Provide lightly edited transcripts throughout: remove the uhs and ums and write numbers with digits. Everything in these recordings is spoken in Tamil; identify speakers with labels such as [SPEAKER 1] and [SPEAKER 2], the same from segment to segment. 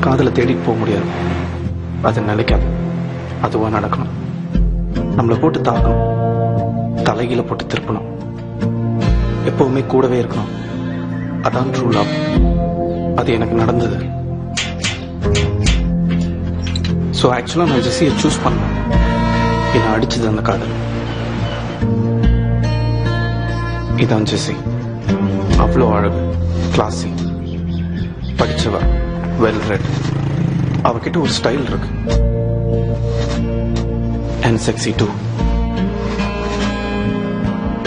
[SPEAKER 1] காதலை தேடிட்டு போக முடியாது. அது நிலைக்காது. அதுவா நடக்கணும். நம்மளை போட்டு தாக்கணும், தலைகீழ போட்டு திருப்பணும், எப்பவுமே கூடவே இருக்கணும். அதான் ட்ரூ லவ். அது எனக்கு நடந்தது. ஸோ ஆக்சுவலாக நான் ஜெஸ்ஸியை சூஸ் பண்ணேன். என்னை அடிச்சது அந்த காதல். இதான் ஜெஸ்ஸி. அவ்வளோ அழகு, கிளாஸி, படிச்சவ, வெல் ரெட். அவகிட்ட ஒரு ஸ்டைல் இருக்கு. And sexy too.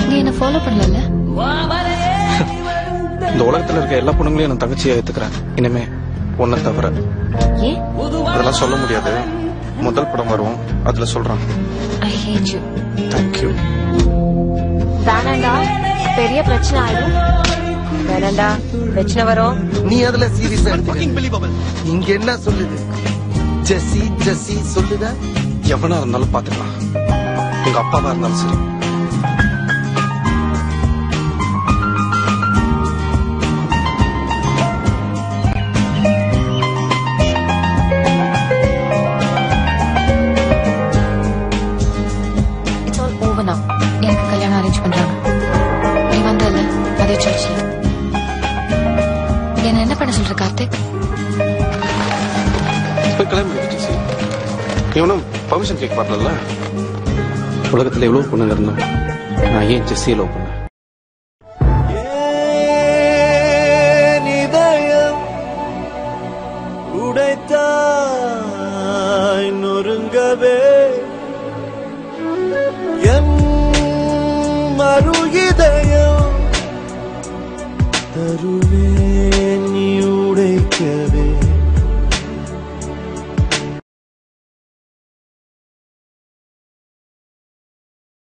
[SPEAKER 2] நீ என்ன ஃபாலோ பண்ணல?
[SPEAKER 1] இந்த உலகத்துல இருக்க எல்லா பொண்ணுங்களையும் நான் தங்கச்சியா ஏத்துக்கிறேன். இனிமே ஒன்ன தவிர. அதெல்லாம் சொல்ல முடியாது. முதல் படம் வரும், அதுல சொல்றான்.
[SPEAKER 2] I hate you.
[SPEAKER 1] Thank you.
[SPEAKER 3] வேணாண்டா, பெரிய பிரச்சனை ஆயிடும். வேணாண்டா, பிரச்சனை வரும்.
[SPEAKER 4] நீ அதுல சீரியஸா எடுத்துக்க. இங்க என்ன சொல்லுது? ஜெஸ்ஸி ஜெஸ்ஸி சொல்லுதா?
[SPEAKER 1] எவனா இருந்தாலும் பாத்துக்கலாம். உங்க அப்பாவா இருந்தாலும் சரி.
[SPEAKER 2] எனக்கு கல்யாணம் அரேஞ்ச் பண்றாங்க. நீ வந்தல அதே சர்ச்ல. என்ன என்ன பண்ண சொல்ற கார்த்திக்?
[SPEAKER 1] இவனும் பர்மிஷன் கேட்க வரல. உலகத்துல எவ்வளவு பொண்ணுங்க இருந்தோம், நான் ஏன் ஜெஸ்ஸியை லவ் பண்ணேன்?
[SPEAKER 5] உடைத்தாய் நொறுங்கவே என் மறு இதயம் தருவே நீ உடைக்கவே.